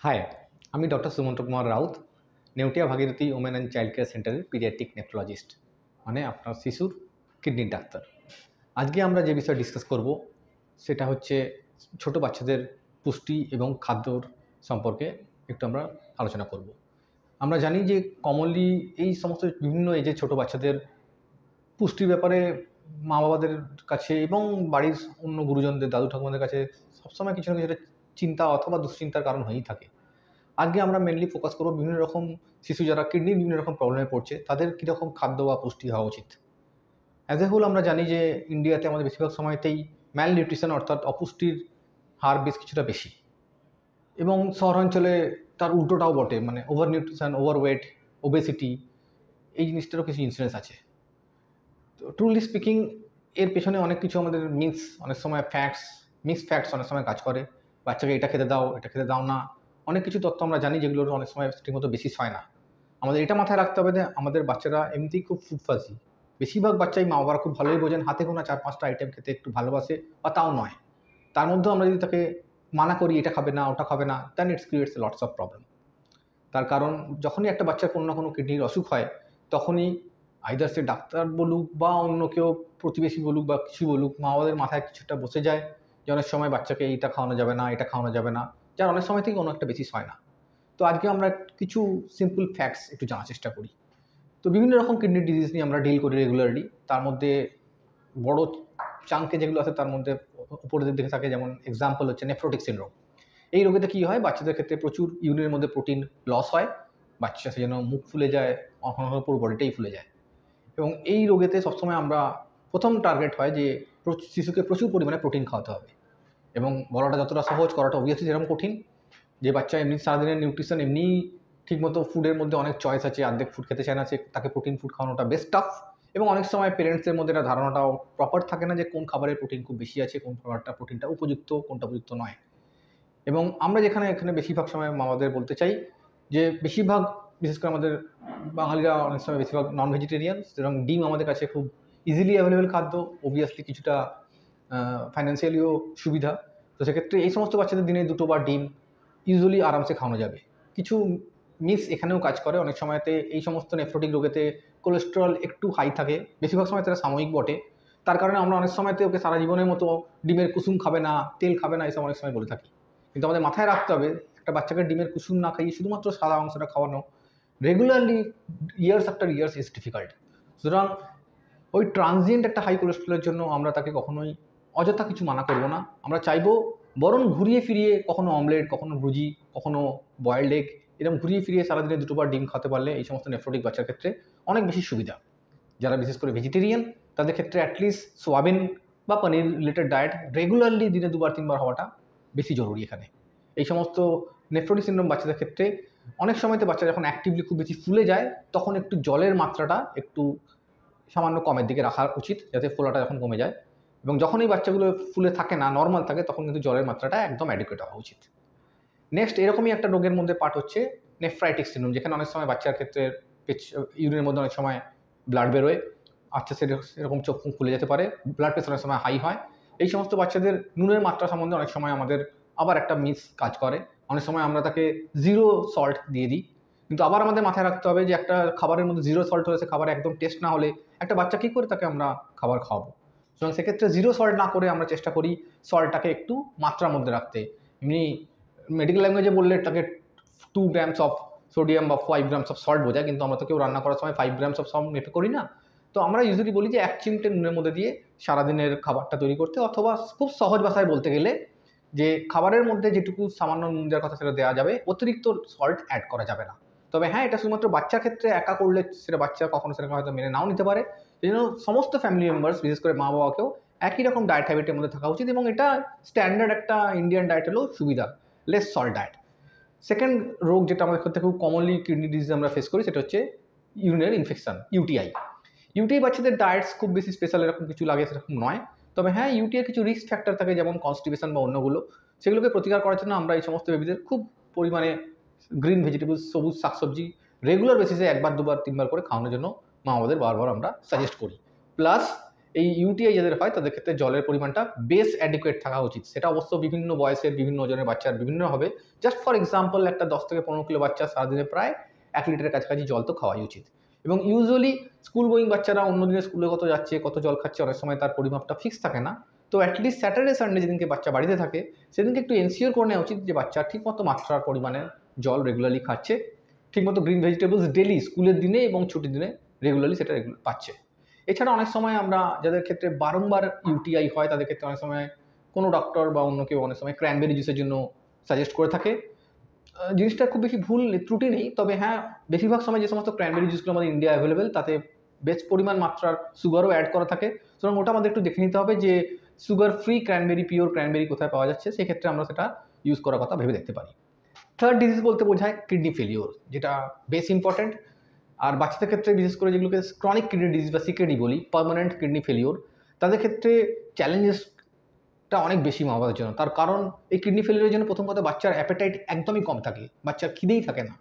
High, আমি doctor Sumanta Kumar Raut, Neotia Bhagirathi women and child care সেন্টারের paediatric nephrologist, মানে আপনার শিশুর কিডনির ডাক্তার। আজকে আমরা যে বিষয়ে ডিসকাস করব সেটা হচ্ছে ছোট বাচ্চাদের পুষ্টি এবং খাদ্যর সম্পর্কে একটু আমরা আলোচনা করব। আমরা জানি যে কমনলি এই সমস্ত বিভিন্ন এজে ছোট বাচ্চাদের পুষ্টির ব্যাপারে মা বাবাদের কাছে এবং বাড়ির অন্য গুরুজনদের দাদু ঠাকুমাদের কাছে সবসময় কিছু না কিছু একটা চিন্তা অথবা দুশ্চিন্তার কারণ হয়েই থাকে। আজকে আমরা মেনলি ফোকাস করব বিভিন্ন রকম শিশু যারা কিডনির বিভিন্ন রকম প্রবলেমে পড়ছে তাদের কীরকম খাদ্য বা পুষ্টি হওয়া উচিত। অ্যাজ এ হোল আমরা জানি যে ইন্ডিয়াতে আমাদের বেশিরভাগ সময়তেই ম্যাল নিউট্রিশন অর্থাৎ অপুষ্টির হার বেশ কিছুটা বেশি, এবং শহরাঞ্চলে তার উল্টোটাও বটে, মানে ওভার নিউট্রিশন, ওভারওয়েট, ওবেসিটি, এই জিনিসটারও কিছু ইনসিডেন্স আছে। তো ট্রুলি স্পিকিং এর পেছনে অনেক কিছু আমাদের অনেক সময় মিক্স ফ্যাক্টস অনেক সময় কাজ করে। বাচ্চাকে এটা খেতে দাও, এটা খেতে দাও না, অনেক কিছু তথ্য আমরা জানি যেগুলোর অনেক সময় ঠিকমতো বেসিস হয় না। আমাদের এটা মাথায় রাখতে হবে যে আমাদের বাচ্চারা এমনিতেই খুব ফুড ফাজি। বেশিরভাগ বাচ্চাই মা বাবারা খুব ভালোই বোঝেন, হাতে গোনা 4-5টা আইটেম খেতে একটু ভালোবাসে, বা তাও নয়। তার মধ্যেও আমরা যদি তাকে মানা করি এটা খাবে না, ওটা খাবে না, then it's creates lots of problem. তার কারণ যখনই একটা বাচ্চার কোনো না কোনো কিডনির অসুখ হয়, তখনই আইদার সে ডাক্তার বলুক বা অন্য কেউ প্রতিবেশী বলুক বা কিছু বলুক, মা বাবাদের মাথায় কিছুটা বসে যায় যে অনেক সময় বাচ্চাকে এইটা খাওয়ানো যাবে না, এটা খাওয়ানো যাবে না, যার অনেক সময় থেকে কোনো একটা বেসিস হয় না। তো আজকে আমরা কিছু সিম্পল ফ্যাক্টস একটু জানার চেষ্টা করি। তো বিভিন্ন রকম কিডনি ডিজিজ নিয়ে আমরা ডিল করি রেগুলারলি। তার মধ্যে বড় চাঙ্কে যেগুলো আছে তার মধ্যে উপরের দিকে থাকে, যেমন এক্সাম্পল হচ্ছে নেফ্রোটিক সিনড্রোম। এই রোগেতে কী হয়, বাচ্চাদের ক্ষেত্রে প্রচুর ইউরিনের মধ্যে প্রোটিন লস হয়, বাচ্চা সেজন্য মুখ ফুলে যায়, কখনো কখনো পুরো বডিটাই ফুলে যায়। এবং এই রোগেতে সবসময় আমরা প্রথম টার্গেট হয় যে শিশুকে প্রচুর পরিমাণে প্রোটিন খাওয়াতে হবে। এবং বলাটা যতটা সহজ, করাটা অবভিয়াসলি যেরকম কঠিন। যে বাচ্চা এমনি সারাদিনের নিউট্রিশন এমনি ঠিকমতো ফুডের মধ্যে অনেক চয়েস আছে, অর্ধেক ফুড খেতে চায় না, তাকে প্রোটিন ফুড খাওয়ানোটা বেস্ট টাফ। এবং অনেক সময় পেরেন্টসের মধ্যে একটা ধারণাটাও প্রপার থাকে না যে কোন খাবারের প্রোটিন খুব বেশি আছে, কোন খাবারটা প্রোটিনটা উপযুক্ত, কোনটা উপযুক্ত নয়। এবং আমরা এখানে বেশিরভাগ সময় মামাদের বলতে চাই যে বেশিরভাগ, বিশেষ করে আমাদের বাঙালিরা অনেক সময় বেশিরভাগ নন ভেজিটেরিয়ান, এবং ডিম আমাদের কাছে খুব ইজিলি অ্যাভেলেবেল খাদ্য, অবভিয়াসলি কিছুটা ফাইন্যান্সিয়ালিও সুবিধা। তো সেক্ষেত্রে এই সমস্ত বাচ্চাদের দিনে 2টো বার ডিম ইউজুয়ালি আরামসে খাওয়ানো যাবে। কিছু এখানেও কাজ করে। অনেক সময়তে এই সমস্ত নেফ্রোটিক রোগেতে কোলেস্টেরল একটু হাই থাকে, বেশিরভাগ সময় তারা সাময়িক বটে। তার কারণে আমরা অনেক সময়তে ওকে সারা জীবনের মতো ডিমের কুসুম খাবে না, তেল খাবে না, এসব অনেক সময় বলে থাকি। কিন্তু আমাদের মাথায় রাখতে হবে, একটা বাচ্চাকে ডিমের কুসুম না খাইয়ে শুধুমাত্র সাদা অংশটা খাওয়ানো regularly years after years is difficult. সুতরাং ওই ট্রানজিয়েন্ট একটা হাই কোলেস্ট্রলের জন্য আমরা তাকে কখনোই অযথা কিছু মানা করব না। আমরা চাইবো বরং ঘুরিয়ে ফিরিয়ে, কখনো অমলেট, কখনো ভুজি, কখনো বয়েলড এগ, এরকম ঘুরিয়ে ফিরিয়ে সারাদিনে 2টো বার ডিম খাওয়াতে পারলে এই সমস্ত নেফ্রোটিক বাচ্চার ক্ষেত্রে অনেক বেশি সুবিধা। যারা বিশেষ করে ভেজিটেরিয়ান তাদের ক্ষেত্রে অ্যাটলিস্ট সোয়াবিন বা পনির রিলেটেড ডায়েট রেগুলারলি দিনে 2-3 বার হওয়াটা বেশি জরুরি এখানে। এই সমস্ত নেফ্রোটিক সিনড্রোম বাচ্চাদের ক্ষেত্রে অনেক সময়তে বাচ্চা যখন অ্যাক্টিভলি খুব বেশি ফুলে যায়, তখন একটু জলের মাত্রাটা একটু সামান্য কমের দিকে রাখা উচিত, যাতে ফোলাটা যখন কমে যায়। এবং যখন এই বাচ্চাগুলো ফুলে থাকে না, নর্মাল থাকে, তখন কিন্তু জলের মাত্রাটা একদম অ্যাডিকুয়েট হওয়া উচিত। নেক্সট এরকমই একটা রোগের মধ্যে পার্ট হচ্ছে নেফ্রাইটিক সিনড্রোম, যেখানে অনেক সময় বাচ্চার ক্ষেত্রে ইউরিনের মধ্যে অনেক সময় ব্লাড বেরোয়, আচ্ছা সেরকম চোখ মুখ খুলে যেতে পারে, ব্লাড প্রেশার অনেক সময় হাই হয়। এই সমস্ত বাচ্চাদের নুনের মাত্রা সম্বন্ধে অনেক সময় আমাদের আবার একটা মিস কাজ করে। অনেক সময় আমরা তাকে 0 সল্ট দিয়ে দিই, কিন্তু আবার আমাদের মাথায় রাখতে হবে যে একটা খাবারের মধ্যে 0 সল্ট হলে, সে খাবার একদম টেস্ট না হলে একটা বাচ্চা কী করে তাকে আমরা খাবার খাওয়াবো। সুতরাং সেক্ষেত্রে 0 সল্ট না করে আমরা চেষ্টা করি সল্টটাকে একটু মাত্রার মধ্যে রাখতে। এমনি মেডিকেল ল্যাঙ্গুয়েজে বললে তাকে 2 গ্রামস অফ সোডিয়াম বা 5 গ্রামস অফ সল্ট বোঝায়, কিন্তু আমরা তো কেউ রান্না করার সময় 5 গ্রামস অফ সল্ট মেপে করি না। তো আমরা ইউজুয়ালি বলি যে 1 চিমটে নুনের মধ্যে দিয়ে সারাদিনের খাবারটা তৈরি করতে, অথবা খুব সহজ ভাষায় বলতে গেলে যে খাবারের মধ্যে যেটুকু সামান্য নুন দেওয়ার কথা সেটা দেওয়া যাবে, অতিরিক্ত সল্ট অ্যাড করা যাবে না। তবে হ্যাঁ, এটা শুধুমাত্র বাচ্চার ক্ষেত্রে একা করলে সেটা বাচ্চা কখনো সেটাকে হয়তো মেনে নাও নিতে পারে। সেই জন্য সমস্ত ফ্যামিলি মেম্বার্স, বিশেষ করে মা বাবাকেও একই রকম ডায়েট হ্যাবিটের মধ্যে থাকা উচিত, এবং এটা স্ট্যান্ডার্ড একটা ইন্ডিয়ান ডায়েট হলেও সুবিধা, লেস সল্ট ডায়েট। সেকেন্ড রোগ যেটা আমাদের ক্ষেত্রে খুব কমনলি কিডনি ডিজিজ আমরা ফেস করি, সেটা হচ্ছে ইউরিনারি ইনফেকশন, ইউটিআই। ইউটিআই বাচ্চাদের ডায়েটস খুব বেশি স্পেশাল এরকম কিছু লাগে সেরকম নয়। তবে হ্যাঁ, ইউটিআই কিছু রিস্ক ফ্যাক্টর থাকে, যেমন কনস্টিপেশন বা অন্যগুলো। সেগুলোকে প্রতিকার করার জন্য আমরা এই সমস্ত বেবিদের খুব পরিমাণে গ্রিন ভেজিটেবলস, সবুজ শাকসবজি রেগুলার বেসিসে 1 বার 2 বার 3 বার করে খাওয়ানোর জন্য মা আমাদের বারবার আমরা সাজেস্ট করি। প্লাস এই ইউটিআই যাদের হয় তাদের ক্ষেত্রে জলের পরিমাণটা বেশ অ্যাডিকুয়েট থাকা উচিত। সেটা অবশ্য বিভিন্ন বয়সের বিভিন্ন ওজনের বাচ্চার বিভিন্ন হবে। জাস্ট ফর এক্সাম্পল একটা 10 থেকে 15 কিলো বাচ্চা সারাদিনে প্রায় 1 লিটারের কাছাকাছি জল তো খাওয়াই উচিত। এবং ইউজুয়ালি স্কুল গোয়িং বাচ্চারা অন্য দিনে স্কুলে কত যাচ্ছে, কত জল খাচ্ছে, অনেক সময় তার পরিমাপটা ফিক্স থাকে না। তো অ্যাটলিস্ট স্যাটারডে সানডে যেদিনকে বাচ্চা বাড়িতে থাকে সেদিনকে একটু এনশিওর করে নেওয়া উচিত যে বাচ্চা ঠিকমতো মাত্রার পরিমাণে জল রেগুলারলি খাচ্ছে, ঠিকমতো গ্রিন ভেজিটেবলস ডেলি স্কুলের দিনে এবং ছুটির দিনে রেগুলারলি সেটা পাচ্ছে। এছাড়া অনেক সময় আমরা যাদের ক্ষেত্রে বারংবার ইউটিআই হয় তাদের ক্ষেত্রে অনেক সময় কোনো ডক্টর বা অন্য কেউ অনেক সময় ক্র্যানবেরি জুসের জন্য সাজেস্ট করে থাকে। জিনিসটা খুব বেশি ভুল ত্রুটি নেই, তবে হ্যাঁ বেশিরভাগ সময় যে সমস্ত ক্র্যানবেরি জুসগুলো আমাদের ইন্ডিয়া অ্যাভেলেবেল তাতে বেশ পরিমাণ মাত্রার সুগারও অ্যাড করা থাকে। সুতরাং ওটা আমাদের একটু দেখে নিতে হবে যে sugar free cranberry, pure cranberry কোথায় পাওয়া যাচ্ছে, সেক্ষেত্রে আমরা সেটা ইউজ করার কথা ভেবে দেখতে পারি। থার্ড ডিজিজ বলতে বোঝায় কিডনি ফেলিওর, যেটা বেশ ইম্পর্ট্যান্ট। আর বাচ্চাদের ক্ষেত্রে বিশেষ করে যেগুলোকে ক্রনিক কিডনি ডিজিজ বা সিকেডি বলি, পার্মানেন্ট কিডনি ফেলিওর, তাদের ক্ষেত্রে চ্যালেঞ্জেসটা অনেক বেশি মা বাবার জন্য। তার কারণ এই কিডনি ফেলিওরের জন্য প্রথম কথা বাচ্চার অ্যাপেটাইট একদমই কম থাকে, বাচ্চার খিদেই থাকে না,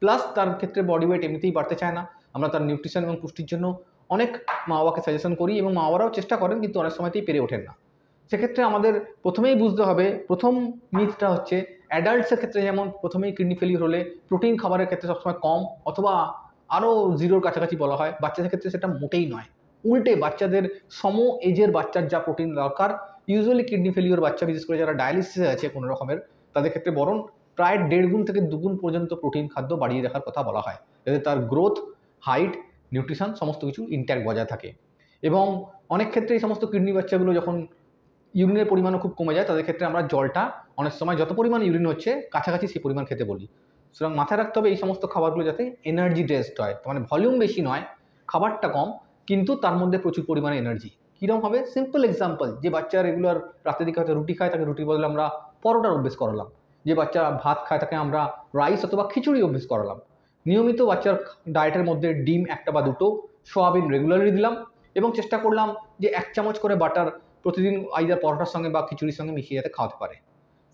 প্লাস তার ক্ষেত্রে বডি ওয়েট এমনিতেই বাড়তে চায় না। আমরা তার নিউট্রিশন এবং পুষ্টির জন্য অনেক মা বাবাকে সাজেশন করি এবং মা বাবারাও চেষ্টা করেন, কিন্তু অনেক সময়তেই পেরে ওঠেন না। সেক্ষেত্রে আমাদের প্রথমেই বুঝতে হবে, প্রথম মিথটা হচ্ছে অ্যাডাল্টসের ক্ষেত্রে যেমন প্রথমেই কিডনি ফেলিওর হলে প্রোটিন খাবারের ক্ষেত্রে সবসময় কম অথবা আরও জিরোর কাছাকাছি বলা হয়, বাচ্চাদের ক্ষেত্রে সেটা মোটেই নয়। উল্টে বাচ্চাদের সম এজের বাচ্চার যা প্রোটিন দরকার, ইউজুয়ালি কিডনি ফেলিওর বাচ্চা বিশেষ করে যারা ডায়ালিসিসে আছে কোনো রকমের, তাদের ক্ষেত্রে বরং প্রায় 1.5 গুণ থেকে 2 গুণ পর্যন্ত প্রোটিন খাদ্য বাড়িয়ে রাখার কথা বলা হয়, যাতে তার গ্রোথ, হাইট, নিউট্রিশন সমস্ত কিছু ইনট্যাক্ট বজায় থাকে। এবং অনেক ক্ষেত্রে এই সমস্ত কিডনি বাচ্চাগুলো যখন ইউরিনের পরিমাণও খুব কমে যায়, তাদের ক্ষেত্রে আমরা জলটা অনেক সময় যত পরিমাণ ইউরিন হচ্ছে কাছাকাছি সেই পরিমাণ খেতে বলি। সুতরাং মাথায় রাখতে হবে এই সমস্ত খাবারগুলো যাতে এনার্জি ড্রেসড হয়, মানে ভলিউম বেশি নয়, খাবারটা কম, কিন্তু তার মধ্যে প্রচুর পরিমাণে এনার্জি। কীরকম হবে? সিম্পল এক্সাম্পল, যে বাচ্চা রেগুলার রাতের দিকে হয়তো রুটি খায়, তাকে রুটির বদলে আমরা পরোটার অভ্যেস করালাম। যে বাচ্চা ভাত খায় তাকে আমরা রাইস অথবা খিচুড়ি অভ্যেস করালাম। নিয়মিত বাচ্চার ডায়েটের মধ্যে ডিম 1টা বা 2টো, সোয়াবিন রেগুলারলি দিলাম এবং চেষ্টা করলাম যে 1 চামচ করে বাটার প্রতিদিন আইদার পরোটার সঙ্গে বা খিচুড়ির সঙ্গে মিশিয়ে যাতে খাওয়াতে পারে।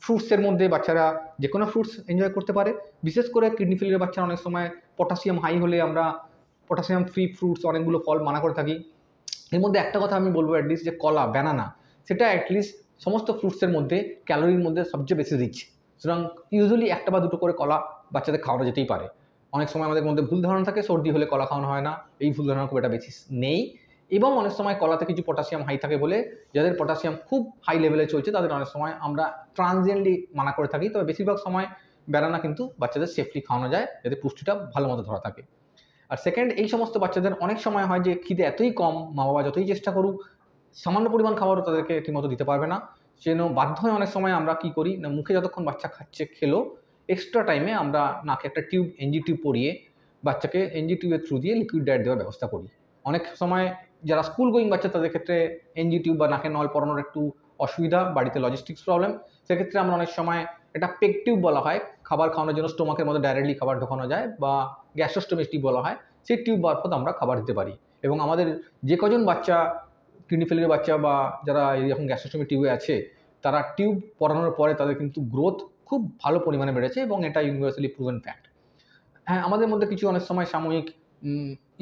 ফ্রুটসের মধ্যে বাচ্চারা যে কোনো ফ্রুটস এনজয় করতে পারে। বিশেষ করে কিডনি ফেলিওর বাচ্চারা অনেক সময় পটাশিয়াম হাই হলে আমরা পটাশিয়াম ফ্রি ফ্রুটস অনেকগুলো ফল মানা করে থাকি। এর মধ্যে একটা কথা আমি বলবো অ্যাটলিস্ট, যে কলা, ব্যানানা, সেটা অ্যাটলিস্ট সমস্ত ফ্রুটসের মধ্যে ক্যালোরির মধ্যে সবচেয়ে বেশি রিচ। সুতরাং ইউজুয়ালি 1টা বা 2টো করে কলা বাচ্চাদের খাওয়ানো যেতেই পারে। অনেক সময় আমাদের মধ্যে ভুল ধারণা থাকে সর্দি হলে কলা খাওয়ানো হয় না, এই ভুল ধারণা খুব একটা বেশি নেই। এবং অনেক সময় কলাতে কিছু পটাশিয়াম হাই থাকে বলে যাদের পটাশিয়াম খুব হাই লেভেলে চলছে তাদের অনেক সময় আমরা ট্রানজিয়েন্টলি মানা করে থাকি। তবে বেশিরভাগ সময় ব্যানানা কিন্তু বাচ্চাদের সেফলি খাওয়ানো যায় যাতে পুষ্টিটা ভালো মতো ধরা থাকে। আর সেকেন্ড, এই সমস্ত বাচ্চাদের অনেক সময় হয় যে খিদে এতই কম, মা বাবা যতই চেষ্টা করুক সামান্য পরিমাণ খাবারও তাদেরকে ঠিকমতো দিতে পারবে না। সেজন্য বাধ্য হয়ে অনেক সময় আমরা কী করি না, মুখে যতক্ষণ বাচ্চা খাচ্ছে খেলো, এক্সট্রা টাইমে আমরা নাকে একটা টিউব, এনজি টিউব পরিয়ে বাচ্চাকে এনজি টিউবের থ্রু দিয়ে লিকুইড ডায়েট দেওয়ার ব্যবস্থা করি। অনেক সময় যারা স্কুল গোয়িং বাচ্চা তাদের ক্ষেত্রে এনজি টিউব বা নাকে নল পরানোর একটু অসুবিধা, বাড়িতে লজিস্টিক্স প্রবলেম, সেক্ষেত্রে আমরা অনেক সময় এটা পেক টিউব বলা হয়, খাবার খাওয়ানোর জন্য স্টোমাকের মধ্যে ডাইরেক্টলি খাবার ঢোকানো যায়, বা গ্যাস্ট্রোস্টোমি টিউব বলা হয়, সেই টিউব মারফত আমরা খাবার দিতে পারি। এবং আমাদের যে কজন বাচ্চা কিডনি ফেলিওর বাচ্চা বা যারা এরকম গ্যাস্ট্রোস্টোমি টিউবে আছে, তারা টিউব পরানোর পরে তাদের কিন্তু গ্রোথ খুব ভালো পরিমাণে বেড়েছে এবং এটা ইউনিভার্সালি প্রুভেন ফ্যাক্ট। হ্যাঁ, আমাদের মধ্যে কিছু অনেক সময় সাময়িক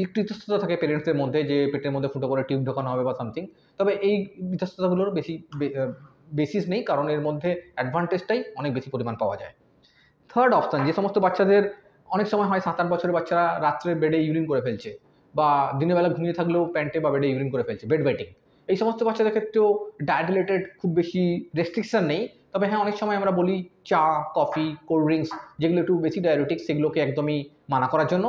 একটু ইতস্ততা থাকে পেরেন্টসদের মধ্যে যে পেটের মধ্যে ফুটো করে টিউব ঢোকানো হবে বা সামথিং, তবে এই ইতস্ততাগুলোর বেশি বেসিস নেই, কারণ এর মধ্যে অ্যাডভান্টেজটাই অনেক বেশি পরিমাণ পাওয়া যায়। থার্ড অপশান, যে সমস্ত বাচ্চাদের অনেক সময় হয় 7-8 বছরের বাচ্চারা রাত্রে বেডে ইউরিন করে ফেলছে, বা দিনের বেলা ঘুমিয়ে থাকলেও প্যান্টে বা বেডে ইউরিন করে ফেলছে, বেড ওয়েটিং, এই সমস্ত বাচ্চাদের ক্ষেত্রেও ডায়েট রিলেটেড খুব বেশি রেস্ট্রিকশান নেই। তবে হ্যাঁ, অনেক সময় আমরা বলি চা, কফি, কোল্ড ড্রিঙ্কস যেগুলো একটু বেশি ডায়াবেটিক সেগুলোকে একদমই মানা করার জন্য।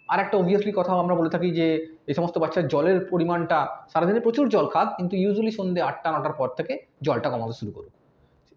আর একটা অবভিয়াসলি কথাও আমরা বলে থাকি যে এই সমস্ত বাচ্চার জলের পরিমাণটা, সারাদিনে প্রচুর জল খাক কিন্তু ইউজুয়ালি সন্ধ্যে 8টা-9টার পর থেকে জলটা কমাতে শুরু করুক।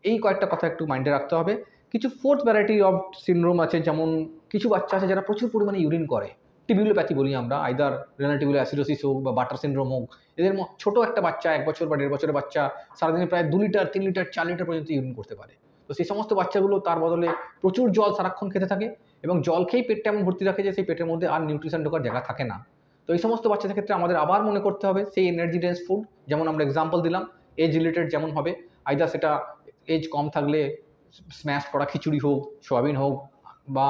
এই কয়েকটা কথা একটু মাইন্ডে রাখতে হবে। কিছু ফোর্থ ভ্যারাইটি অফ সিনড্রোম আছে, যেমন কিছু বাচ্চা আছে যারা প্রচুর পরিমাণে ইউরিন করে, টিবিউলোপ্যাথি বলি আমরা, আইদার রেনাল টিবিউলার অ্যাসিডোসিস হোক বা বাটার সিনড্রোম হোক। এদের ছোটো একটা বাচ্চা, 1 বছর বা 1.5 বছরের বাচ্চা সারাদিনে প্রায় 2 লিটার, 3 লিটার, 4 লিটার পর্যন্ত ইউরিন করতে পারে। তো সেই সমস্ত বাচ্চাগুলো তার বদলে প্রচুর জল সারাক্ষণ খেতে থাকে এবং জল খেয়েই পেটটা এমন ভর্তি রাখে যে সেই পেটের মধ্যে আর নিউট্রিশন ঢোকার জায়গা থাকে না। তো এই সমস্ত বাচ্চাদের ক্ষেত্রে আমাদের আবার মনে করতে হবে সেই এনার্জি ডেন্স ফুড, যেমন আমরা এক্সাম্পল দিলাম, এজ রিলেটেড যেমন হবে, আইদার সেটা এজ কম থাকলে স্ম্যাশ করা খিচুড়ি হোক, সোয়াবিন হোক, বা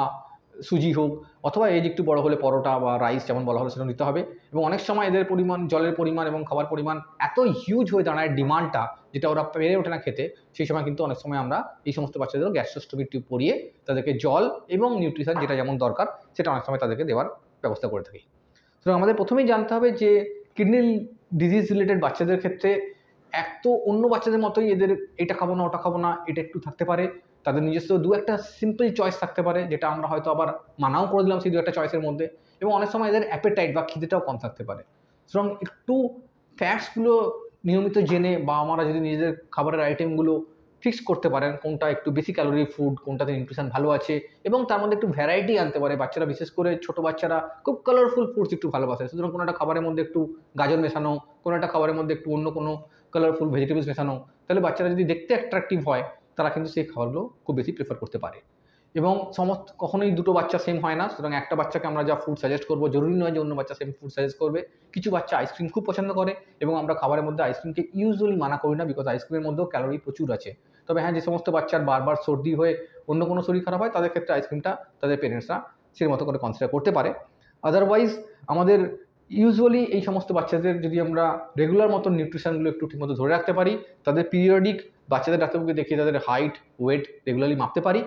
সুজি হোক, অথবা এজ একটু বড় হলে পরোটা বা রাইস যেমন বলা হলো সেটা নিতে হবে। এবং অনেক সময় এদের পরিমাণ, জলের পরিমাণ এবং খাবার পরিমাণ এত হিউজ হয়ে দাঁড়ায় ডিমান্ডটা, যেটা ওরা পেরে ওঠে না খেতে, সেই সময় কিন্তু অনেক সময় আমরা এই সমস্ত বাচ্চাদেরও গ্যাস্ট্রোস্টোমি টিউব পরিয়ে তাদেরকে জল এবং নিউট্রিশন যেটা যেমন দরকার সেটা অনেক সময় তাদেরকে দেওয়ার ব্যবস্থা করে থাকি। সুতরাং আমাদের প্রথমেই জানতে হবে যে কিডনি ডিজিজ রিলেটেড বাচ্চাদের ক্ষেত্রে এক তো অন্য বাচ্চাদের মতোই এদের এটা খাবো না ওটা খাবো না এটা একটু থাকতে পারে, তাদের নিজস্ব দু একটা সিম্পল চয়েস থাকতে পারে যেটা আমরা হয়তো আবার মানাও করে দিলাম সেই দু একটা চয়েসের মধ্যে, এবং অনেক সময় এদের অ্যাপেটাইট বা খিদেটাও কম থাকতে পারে। সুতরাং একটু ফ্যাটসগুলো নিয়মিত জেনে বা আমরা যদি নিজেদের খাবারের আইটেমগুলো ফিক্স করতে পারেন কোনটা একটু বেশি ক্যালোরি ফুড, কোনটাতে নিউট্রিশন ভালো আছে, এবং তার মধ্যে একটু ভ্যারাইটি আনতে পারে। বাচ্চারা, বিশেষ করে ছোটো বাচ্চারা খুব কালারফুল ফুডস একটু ভালোবাসে, সুতরাং কোনো একটা খাবারের মধ্যে একটু গাজর মেশানো, কোনো একটা খাবারের মধ্যে একটু অন্য কোনো কালারফুল ভেজিটেবলস মেশানো, তাহলে বাচ্চারা যদি দেখতে অ্যাট্রাকটিভ হয় তারা কিন্তু সেই খাবারগুলো খুব বেশি প্রেফার করতে পারে। এবং কখনোই দুটো বাচ্চা সেম হয় না, সুতরাং একটা বাচ্চাকে আমরা যা ফুড সাজেস্ট করবো জরুরি নয় যে অন্য বাচ্চা সেম ফুড সাজেস্ট করবে। কিছু বাচ্চা আইসক্রিম খুব পছন্দ করে এবং আমরা খাবারের মধ্যে আইসক্রিমকে ইউজুয়ালি মানা করি না, বিকজ আইসক্রিমের মধ্যেও ক্যালোরি প্রচুর আছে। তবে হ্যাঁ, যে সমস্ত বাচ্চার বারবার সর্দি হয়ে অন্য কোনো শরীর খারাপ হয় তাদের ক্ষেত্রে আইসক্রিমটা তাদের পেরেন্টসরা সেই মতো করে কনসিডার করতে পারে। আদারওয়াইজ আমাদের ইউজুয়ালি এই সমস্ত বাচ্চাদের যদি আমরা রেগুলার মতো নিউট্রিশনগুলো একটু ঠিকমতো ধরে রাখতে পারি, তাদের পিরিয়ডিক বাচ্চাদের ডাক্তারবাবুকে দেখিয়ে তাদের হাইট ওয়েট রেগুলারলি মাপতে পারি,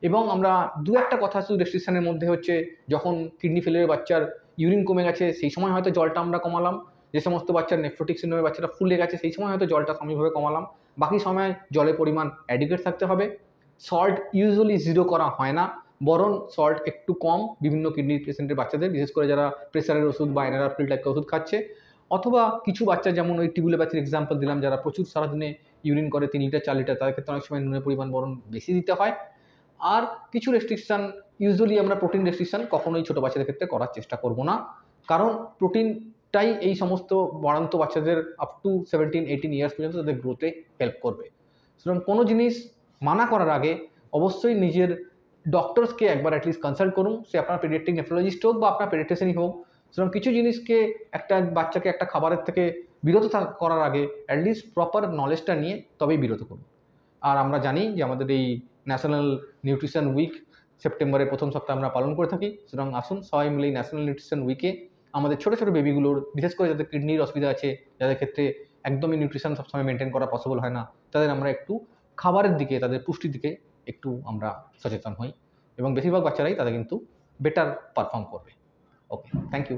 এবং আমরা দু একটা কথা শুধু রেস্ট্রিকশনের মধ্যে হচ্ছে, যখন কিডনি ফেলিয়ার বাচ্চার ইউরিন কমে গেছে সেই সময় হয়তো জলটা আমরা কমালাম, যে সমস্ত বাচ্চার নেফ্রোটিক সিন্ড্রোমের বাচ্চারা ফুলে গেছে সেই সময় হয়তো জলটা সাময়িকভাবে কমালাম, বাকি সময় জলের পরিমাণ অ্যাডিকুয়েট থাকতে হবে। সল্ট ইউজুয়ালি জিরো করা হয় না, বরং সল্ট একটু কম বিভিন্ন কিডনি পেশেন্টের বাচ্চাদের, বিশেষ করে যারা প্রেসারের ওষুধ বা এনারাপ্রিল টাইপের ওষুধ খাচ্ছে, অথবা কিছু বাচ্চা যেমন ওই টিবুলোপ্যাথির এক্সাম্পল দিলাম যারা প্রচুর সারাদিনে ইউরিন করে 3 লিটার 4 লিটার, তাদের ক্ষেত্রে অনেক সময় নুনের পরিমাণ বরং বেশি দিতে হয়। আর কিছু রেস্ট্রিকশান, ইউজুয়ালি আমরা প্রোটিন রেস্ট্রিকশান কখনোই ছোটো বাচ্চাদের ক্ষেত্রে করার চেষ্টা করব না, কারণ প্রোটিনটাই এই সমস্ত বাড়ন্ত বাচ্চাদের আপ টু 17-18 ইয়ার্স পর্যন্ত তাদের গ্রোথে হেল্প করবে। সুতরাং কোনো জিনিস মানা করার আগে অবশ্যই নিজের ডক্টরসকে একবার অ্যাটলিস্ট কনসাল্ট করুন, সে আপনার পেডিয়াট্রিক নেফ্রোলজিস্ট হোক বা আপনার পেডিয়াট্রিশিয়ানই হোক। সুতরাং কিছু জিনিসকে একটা বাচ্চাকে একটা খাবারের থেকে বিরত করার আগে অ্যাটলিস্ট প্রপার নলেজটা নিয়ে তবেই বিরত করুন। আর আমরা জানি যে আমাদের এই ন্যাশনাল নিউট্রিশন উইক সেপ্টেম্বরের প্রথম সপ্তাহে আমরা পালন করে থাকি, সুতরাং আসুন সবাই মিলে এই ন্যাশনাল নিউট্রিশন উইকে আমাদের ছোটো ছোটো বেবিগুলোর, বিশেষ করে যাদের কিডনির অসুবিধা আছে, যাদের ক্ষেত্রে একদমই নিউট্রিশন সবসময় মেনটেন করা পসিবল হয় না, তাদের আমরা একটু খাবারের দিকে, তাদের পুষ্টির দিকে একটু আমরা সচেতন হই, এবং বেশিরভাগ বাচ্চারাই তাদের কিন্তু বেটার পারফর্ম করবে। ওকে, থ্যাংক ইউ।